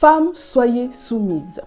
Femmes, soyez soumises.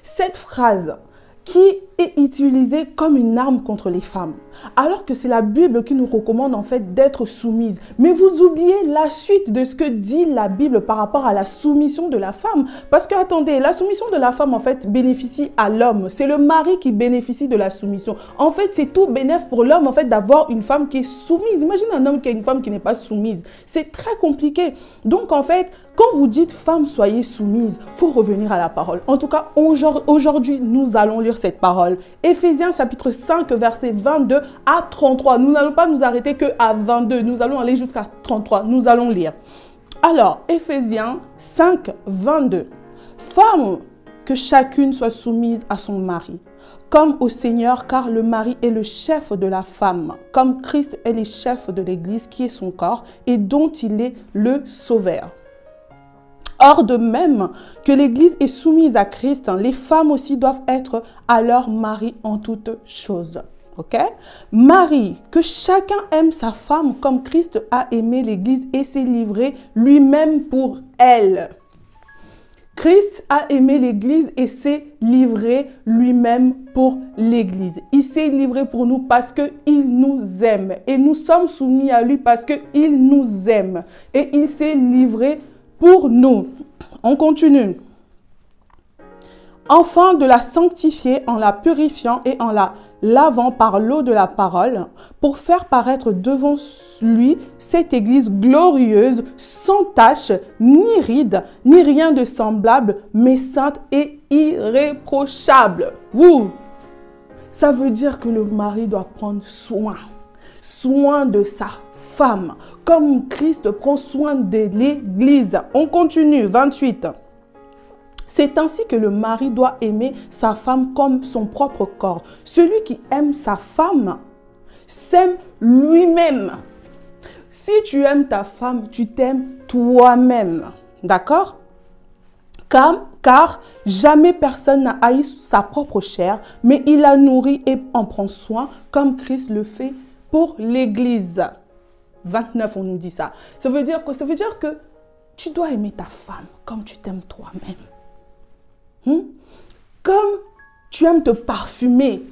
Cette phrase qui est utilisée comme une arme contre les femmes, alors que c'est la Bible qui nous recommande en fait d'être soumises. Mais vous oubliez la suite de ce que dit la Bible par rapport à la soumission de la femme. Parce que attendez, la soumission de la femme en fait bénéficie à l'homme. C'est le mari qui bénéficie de la soumission. En fait, c'est tout bénéf pour l'homme en fait d'avoir une femme qui est soumise. Imagine un homme qui a une femme qui n'est pas soumise. C'est très compliqué. Donc en fait, quand vous dites femmes, soyez soumises, il faut revenir à la parole. En tout cas, aujourd'hui, nous allons lire cette parole. Éphésiens chapitre 5, versets 22 à 33. Nous n'allons pas nous arrêter qu'à 22. Nous allons aller jusqu'à 33. Nous allons lire. Alors, Éphésiens 5, 22. Femmes, que chacune soit soumise à son mari, comme au Seigneur, car le mari est le chef de la femme, comme Christ est le chef de l'Église, qui est son corps, et dont il est le sauveur. Or, de même que l'Église est soumise à Christ, les femmes aussi doivent être à leur mari en toutes choses. Ok? Mari, que chacun aime sa femme comme Christ a aimé l'Église et s'est livré lui-même pour elle. Christ a aimé l'Église et s'est livré lui-même pour l'Église. Il s'est livré pour nous parce qu'il nous aime. Et nous sommes soumis à lui parce qu'il nous aime. Et il s'est livré pour nous. On continue. Enfin, de la sanctifier en la purifiant et en la lavant par l'eau de la parole, pour faire paraître devant lui cette Église glorieuse, sans tache, ni ride, ni rien de semblable, mais sainte et irréprochable. Ouh! Ça veut dire que le mari doit prendre soin de sa femme, comme Christ prend soin de l'Église. On continue, 28. C'est ainsi que le mari doit aimer sa femme comme son propre corps. Celui qui aime sa femme s'aime lui-même. Si tu aimes ta femme, tu t'aimes toi-même. D'accord? Car jamais personne n'a haï sa propre chair, mais il la nourrit et en prend soin, comme Christ le fait pour l'Église. 29, on nous dit ça. Ça veut dire que tu dois aimer ta femme comme tu t'aimes toi-même. Comme tu aimes te parfumer,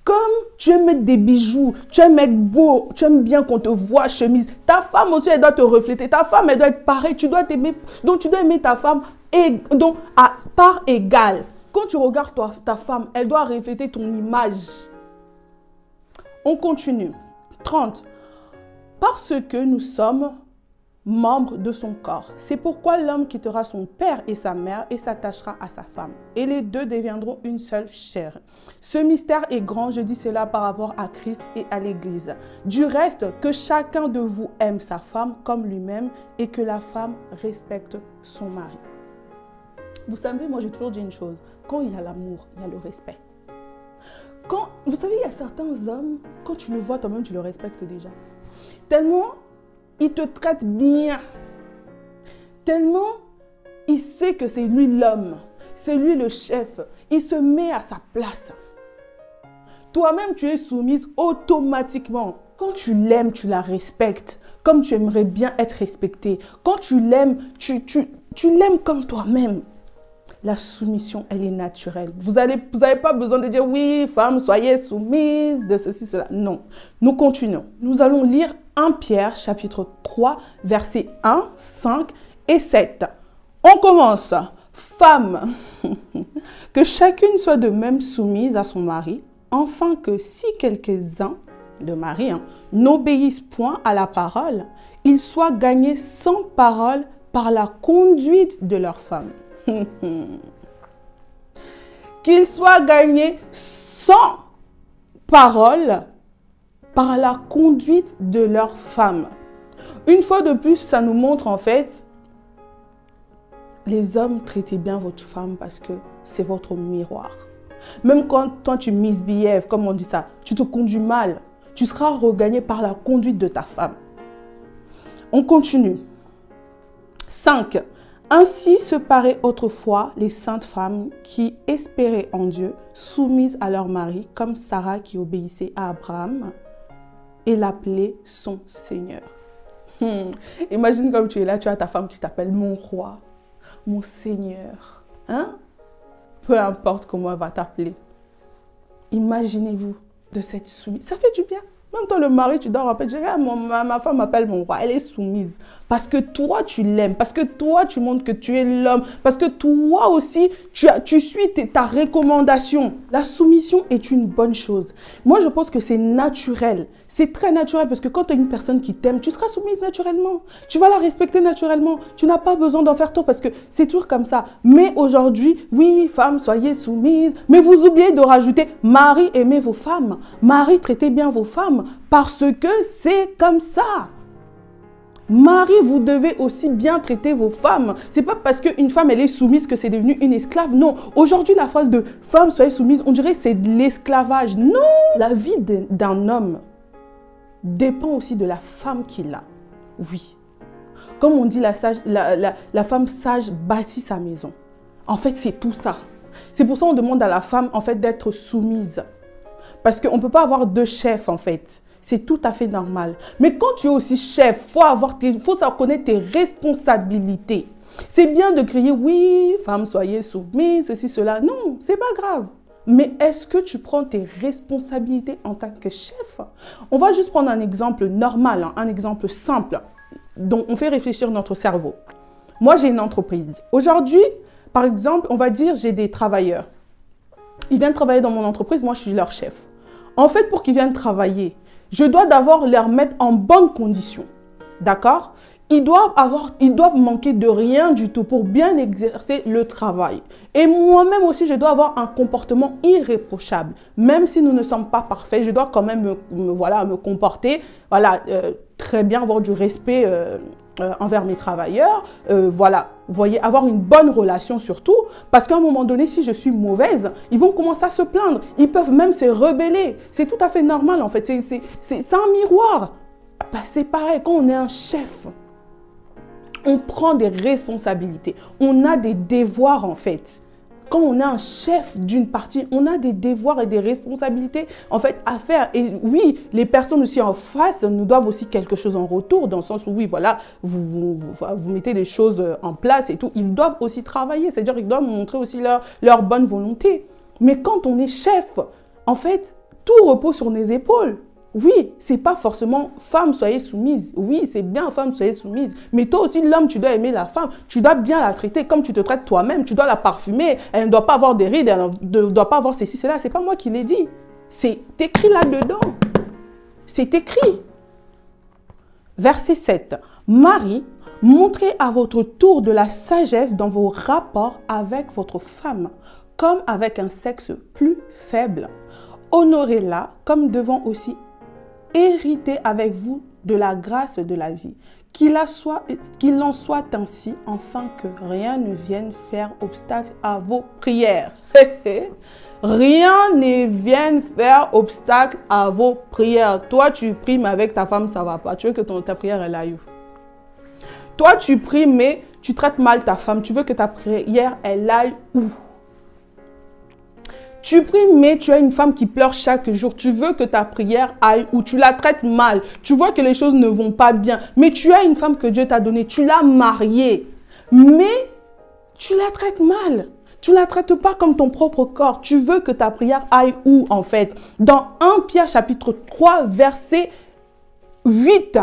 comme tu aimes mettre des bijoux, tu aimes être beau, tu aimes bien qu'on te voit chemise. Ta femme aussi, elle doit te refléter. Ta femme, elle doit être pareille. Tu dois t'aimer. Donc, tu dois aimer ta femme donc, à part égale. Quand tu regardes ta femme, elle doit refléter ton image. On continue. 30. Parce que nous sommes membres de son corps. C'est pourquoi l'homme quittera son père et sa mère et s'attachera à sa femme. Et les deux deviendront une seule chair. Ce mystère est grand, je dis cela par rapport à Christ et à l'Église. Du reste, que chacun de vous aime sa femme comme lui-même et que la femme respecte son mari. Vous savez, moi j'ai toujours dit une chose. Quand il y a l'amour, il y a le respect. Vous savez, il y a certains hommes, quand tu le vois toi-même, tu le respectes déjà. Tellement il te traite bien. Tellement il sait que c'est lui l'homme. C'est lui le chef. Il se met à sa place. Toi-même, tu es soumise automatiquement. Quand tu l'aimes, tu la respectes. Comme tu aimerais bien être respectée. Quand tu l'aimes, tu l'aimes comme toi-même. La soumission, elle est naturelle. Vous n'avez pas besoin de dire « Oui, femme, soyez soumise de ceci, cela ». Non. Nous continuons. Nous allons lire 1 Pierre, chapitre 3, versets 1, 5 et 7. On commence. Femme, que chacune soit de même soumise à son mari, afin que si quelques-uns, le mari, n'obéissent point à la parole, ils soient gagnés sans parole par la conduite de leur femme. Qu'ils soient gagnés sans parole par la conduite de leur femme. Une fois de plus, ça nous montre en fait, les hommes, traitez bien votre femme parce que c'est votre miroir. Même quand toi tu misbehaves, comme on dit ça, tu te conduis mal, tu seras regagné par la conduite de ta femme. On continue. 5. Ainsi se paraient autrefois les saintes femmes qui espéraient en Dieu, soumises à leur mari, comme Sarah qui obéissait à Abraham et l'appelait son Seigneur. Imagine comme tu es là, tu as ta femme qui t'appelle mon roi. mon Seigneur. Hein? Peu importe comment elle va t'appeler. Imaginez-vous de cette soumise. Ça fait du bien. Même toi, le mari, tu dors en paix. Ma femme m'appelle mon roi. Elle est soumise. Parce que toi, tu l'aimes. Parce que toi, tu montres que tu es l'homme. Parce que toi aussi, tu suis ta recommandation. La soumission est une bonne chose. Moi, je pense que c'est naturel. C'est très naturel parce que quand tu as une personne qui t'aime, tu seras soumise naturellement. Tu vas la respecter naturellement. Tu n'as pas besoin d'en faire trop parce que c'est toujours comme ça. Mais aujourd'hui, oui, femmes, soyez soumises. Mais vous oubliez de rajouter, mari, aimez vos femmes. Mari, traitez bien vos femmes parce que c'est comme ça. Mari, vous devez aussi bien traiter vos femmes. C'est pas parce qu'une femme, elle est soumise que c'est devenu une esclave. Non. Aujourd'hui, la phrase de « femme, soyez soumise », on dirait que c'est de l'esclavage. Non. La vie d'un homme dépend aussi de la femme qu'il a. Oui. Comme on dit, la femme sage bâtit sa maison. En fait, c'est tout ça. C'est pour ça qu'on demande à la femme, en fait, d'être soumise. Parce qu'on ne peut pas avoir deux chefs, en fait. C'est tout à fait normal. Mais quand tu es aussi chef, il faut savoir connaître tes responsabilités. C'est bien de crier, oui, femme, soyez soumise, ceci, cela. Non, c'est pas grave. Mais est-ce que tu prends tes responsabilités en tant que chef? On va juste prendre un exemple normal, hein, un exemple simple, dont on fait réfléchir notre cerveau. Moi, j'ai une entreprise. Aujourd'hui, par exemple, on va dire, j'ai des travailleurs. Ils viennent travailler dans mon entreprise, moi, je suis leur chef. En fait, pour qu'ils viennent travailler, je dois d'abord leur mettre en bonne condition. D'accord? Ils doivent manquer de rien du tout pour bien exercer le travail. Et moi-même aussi, je dois avoir un comportement irréprochable. Même si nous ne sommes pas parfaits, je dois quand même me comporter très bien, avoir du respect envers mes travailleurs. Voilà, vous voyez, avoir une bonne relation surtout. Parce qu'à un moment donné, si je suis mauvaise, ils vont commencer à se plaindre. Ils peuvent même se rebeller. C'est tout à fait normal en fait. C'est un miroir. Bah, c'est pareil, quand on est un chef, on prend des responsabilités. On a des devoirs en fait. Quand on est un chef d'une partie, on a des devoirs et des responsabilités en fait à faire. Et oui, les personnes aussi en face nous doivent aussi quelque chose en retour, dans le sens où oui, voilà, vous mettez des choses en place et tout. Ils doivent aussi travailler, c'est-à-dire qu'ils doivent montrer aussi leur bonne volonté. Mais quand on est chef, en fait, tout repose sur nos épaules. Oui, c'est pas forcément femme, soyez soumise. Oui, c'est bien femme, soyez soumise. Mais toi aussi, l'homme, tu dois aimer la femme. Tu dois bien la traiter comme tu te traites toi-même. Tu dois la parfumer. Elle ne doit pas avoir des rides. Elle ne doit pas avoir ceci, cela. C'est pas moi qui l'ai dit. C'est écrit là-dedans. C'est écrit. Verset 7. Marie, montrez à votre tour de la sagesse dans vos rapports avec votre femme, comme avec un sexe plus faible. Honorez-la comme devant aussi hériter avec vous de la grâce de la vie. Qu'il en soit ainsi, afin que rien ne vienne faire obstacle à vos prières. Rien ne vienne faire obstacle à vos prières. Toi, tu pries, mais avec ta femme, ça ne va pas. Tu veux que ta prière, elle aille où? Toi, tu pries, mais tu traites mal ta femme. Tu veux que ta prière, elle aille où? Tu pries, mais tu as une femme qui pleure chaque jour. Tu veux que ta prière aille où? Tu la traites mal. Tu vois que les choses ne vont pas bien. Mais tu as une femme que Dieu t'a donnée. Tu l'as mariée. Mais tu la traites mal. Tu ne la traites pas comme ton propre corps. Tu veux que ta prière aille où en fait? Dans 1 Pierre chapitre 3, verset 8,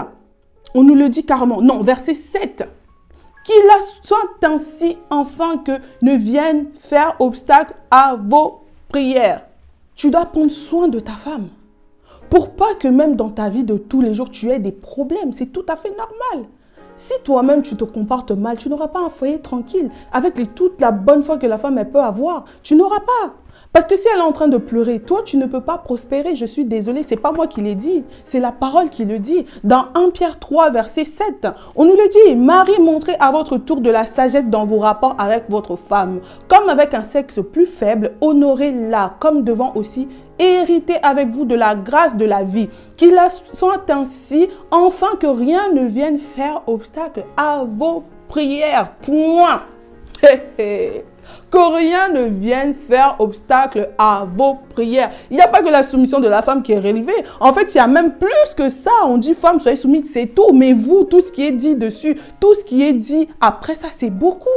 on nous le dit carrément. Non, verset 7. Qu'il soit ainsi afin que ne vienne faire obstacle à vos prière. Tu dois prendre soin de ta femme. Pour pas que même dans ta vie de tous les jours, tu aies des problèmes. C'est tout à fait normal. Si toi-même, tu te comportes mal, tu n'auras pas un foyer tranquille. Avec toute la bonne foi que la femme elle peut avoir, tu n'auras pas. Parce que si elle est en train de pleurer, toi, tu ne peux pas prospérer. Je suis désolée, ce n'est pas moi qui l'ai dit. C'est la parole qui le dit. Dans 1 Pierre 3, verset 7, on nous le dit. Marie, montrez à votre tour de la sagesse dans vos rapports avec votre femme. Comme avec un sexe plus faible, honorez-la comme devant aussi hériter avec vous de la grâce de la vie. Qu'il soit ainsi, afin que rien ne vienne faire obstacle à vos prières. Point. Que rien ne vienne faire obstacle à vos prières. Il n'y a pas que la soumission de la femme qui est relevée. En fait, il y a même plus que ça. On dit femme, soyez soumise, c'est tout. Mais vous, tout ce qui est dit dessus, tout ce qui est dit après ça, c'est beaucoup.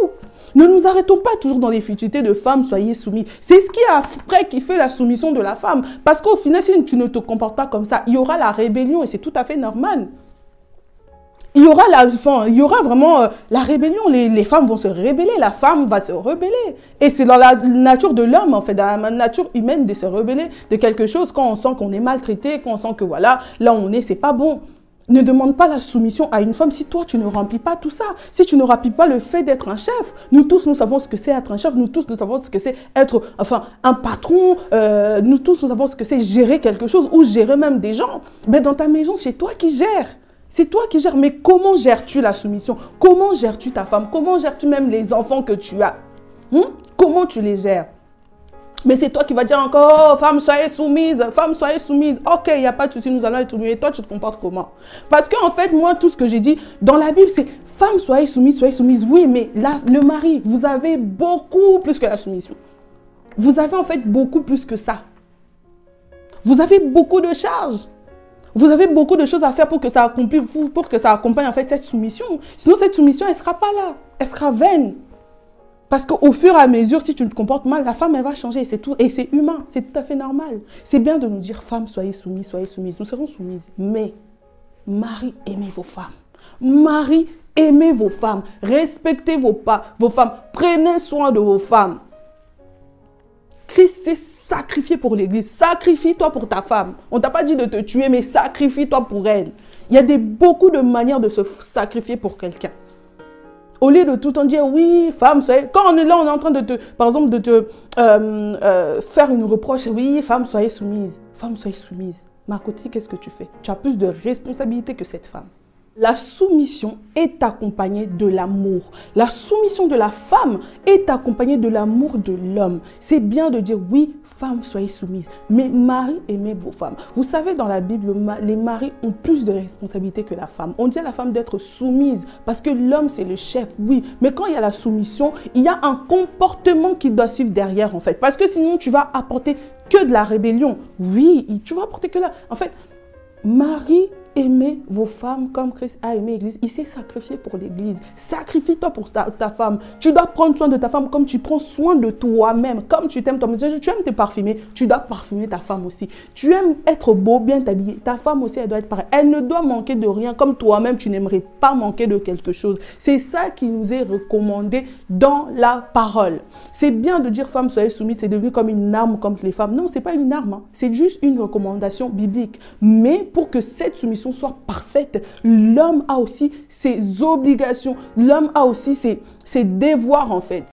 Ne nous arrêtons pas toujours dans les futilités de femmes, soyez soumis. C'est ce qui est après qui fait la soumission de la femme. Parce qu'au final, si tu ne te comportes pas comme ça, il y aura la rébellion et c'est tout à fait normal. Il y aura vraiment la rébellion. Les femmes vont se rébeller, la femme va se rebeller. Et c'est dans la nature de l'homme, en fait, dans la nature humaine de se rebeller de quelque chose quand on sent qu'on est maltraité, quand on sent que voilà, là où on est, c'est pas bon. Ne demande pas la soumission à une femme si toi, tu ne remplis pas tout ça. Si tu ne remplis pas le fait d'être un chef. Nous tous, nous savons ce que c'est être un chef. Nous tous, nous savons ce que c'est être, enfin, un patron. Nous tous, nous savons ce que c'est gérer quelque chose ou gérer même des gens. Mais dans ta maison, c'est toi qui gères. C'est toi qui gères, mais comment gères-tu la soumission? Comment gères-tu ta femme? Comment gères-tu même les enfants que tu as? Comment tu les gères? Mais c'est toi qui vas dire encore, oh, femme, soyez soumise, femme, soyez soumise. Ok, il n'y a pas de souci, nous allons être soumis. Et toi, tu te comportes comment? Parce qu'en fait, moi, tout ce que j'ai dit dans la Bible, c'est femme, soyez soumise, soyez soumise. Oui, mais là, le mari, vous avez beaucoup plus que la soumission. Vous avez en fait beaucoup plus que ça. Vous avez beaucoup de charges. Vous avez beaucoup de choses à faire pour que ça accomplisse, pour que ça accompagne en fait cette soumission. Sinon, cette soumission, elle ne sera pas là. Elle sera vaine. Parce qu'au fur et à mesure, si tu te comportes mal, la femme, elle va changer. C'est tout. Et c'est humain. C'est tout à fait normal. C'est bien de nous dire, femmes, soyez soumises, soyez soumises. Nous serons soumises. Mais, mari, aimez vos femmes. Mari, aimez vos femmes. Respectez vos femmes. Prenez soin de vos femmes. Christ s'est sacrifié pour l'église. Sacrifie-toi pour ta femme. On ne t'a pas dit de te tuer, mais sacrifie-toi pour elle. Il y a beaucoup de manières de se sacrifier pour quelqu'un. Au lieu de tout le temps dire, oui, femme, soyez... Quand on est là, on est en train de te, par exemple, de te faire une reproche. Oui, femme, soyez soumise. Femme, soyez soumise. Mais à côté, qu'est-ce que tu fais? Tu as plus de responsabilité que cette femme. La soumission est accompagnée de l'amour. La soumission de la femme est accompagnée de l'amour de l'homme. C'est bien de dire, oui, femme, soyez soumise. Mais mari, aimez vos femmes. Vous savez, dans la Bible, les maris ont plus de responsabilités que la femme. On dit à la femme d'être soumise parce que l'homme, c'est le chef, oui. Mais quand il y a la soumission, il y a un comportement qui doit suivre derrière, en fait. Parce que sinon, tu vas apporter que de la rébellion. Oui, tu vas apporter que la... En fait, mari, aimez vos femmes comme Christ a aimé l'église. Il s'est sacrifié pour l'église. Sacrifie-toi pour ta femme. Tu dois prendre soin de ta femme comme tu prends soin de toi-même. Comme tu t'aimes toi-même. Tu aimes te parfumer. Tu dois parfumer ta femme aussi. Tu aimes être beau, bien t'habiller. Ta femme aussi, elle doit être pareille. Elle ne doit manquer de rien. Comme toi-même, tu n'aimerais pas manquer de quelque chose. C'est ça qui nous est recommandé dans la parole. C'est bien de dire femme, soyez soumise. C'est devenu comme une arme contre les femmes. Non, ce n'est pas une arme. C'est juste une recommandation biblique. Mais pour que cette soumission soit parfaite, l'homme a aussi ses obligations, l'homme a aussi ses devoirs en fait.